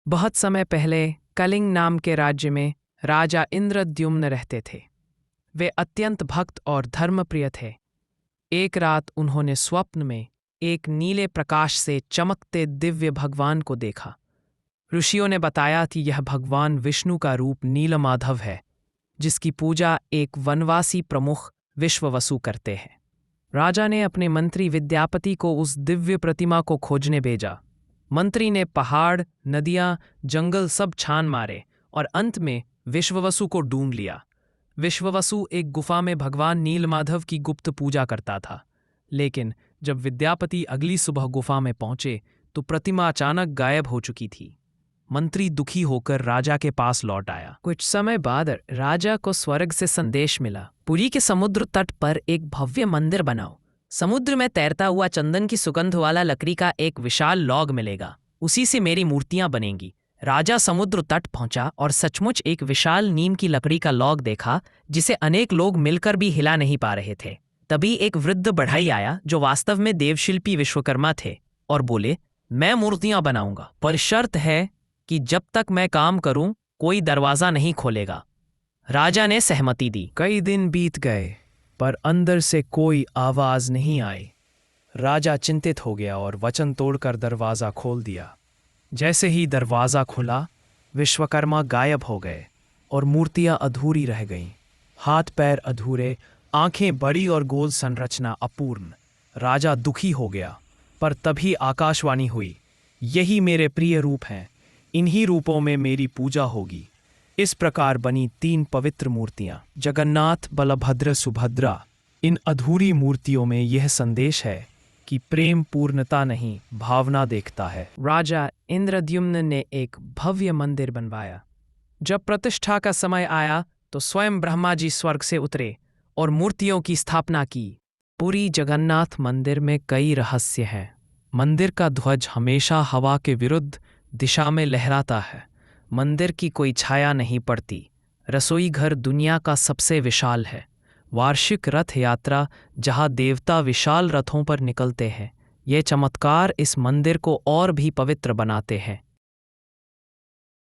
बहुत समय पहले कलिंग नाम के राज्य में राजा इंद्रद्युम्न रहते थे। वे अत्यंत भक्त और धर्मप्रिय थे। एक रात उन्होंने स्वप्न में एक नीले प्रकाश से चमकते दिव्य भगवान को देखा। ऋषियों ने बताया कि यह भगवान विष्णु का रूप नीलमाधव है, जिसकी पूजा एक वनवासी प्रमुख विश्ववसु करते हैं। राजा ने अपने मंत्री विद्यापति को उस दिव्य प्रतिमा को खोजने भेजा। मंत्री ने पहाड़, नदियां, जंगल सब छान मारे और अंत में विश्ववसु को ढूंढ लिया। विश्ववसु एक गुफा में भगवान नीलमाधव की गुप्त पूजा करता था। लेकिन जब विद्यापति अगली सुबह गुफा में पहुंचे तो प्रतिमा अचानक गायब हो चुकी थी। मंत्री दुखी होकर राजा के पास लौट आया। कुछ समय बाद राजा को स्वर्ग से संदेश मिला, पुरी के समुद्र तट पर एक भव्य मंदिर बनाओ। समुद्र में तैरता हुआ चंदन की सुगंध वाला लकड़ी का एक विशाल लॉग मिलेगा, उसी से मेरी मूर्तियां बनेंगी। राजा समुद्र तट पहुंचा और सचमुच एक विशाल नीम की लकड़ी का लॉग देखा, जिसे अनेक लोग मिलकर भी हिला नहीं पा रहे थे। तभी एक वृद्ध बढ़ई आया जो वास्तव में देवशिल्पी विश्वकर्मा थे और बोले, मैं मूर्तियां बनाऊंगा, पर शर्त है कि जब तक मैं काम करूं कोई दरवाजा नहीं खोलेगा। राजा ने सहमति दी। कई दिन बीत गए पर अंदर से कोई आवाज नहीं आई। राजा चिंतित हो गया और वचन तोड़कर दरवाजा खोल दिया। जैसे ही दरवाजा खुला, विश्वकर्मा गायब हो गए और मूर्तियां अधूरी रह गईं। हाथ पैर अधूरे, आंखें बड़ी और गोल संरचना अपूर्ण। राजा दुखी हो गया, पर तभी आकाशवाणी हुई, यही मेरे प्रिय रूप हैं, इन्हीं रूपों में मेरी पूजा होगी। इस प्रकार बनी 3 पवित्र मूर्तियां, जगन्नाथ, बलभद्र, सुभद्रा। इन अधूरी मूर्तियों में यह संदेश है कि प्रेम पूर्णता नहीं, भावना देखता है। राजा इंद्रद्युम्न ने एक भव्य मंदिर बनवाया। जब प्रतिष्ठा का समय आया तो स्वयं ब्रह्मा जी स्वर्ग से उतरे और मूर्तियों की स्थापना की। पुरी जगन्नाथ मंदिर में कई रहस्य हैं। मंदिर का ध्वज हमेशा हवा के विरुद्ध दिशा में लहराता है। मंदिर की कोई छाया नहीं पड़ती। रसोई घर दुनिया का सबसे विशाल है। वार्षिक रथ यात्रा, जहाँ देवता विशाल रथों पर निकलते हैं। ये चमत्कार इस मंदिर को और भी पवित्र बनाते हैं।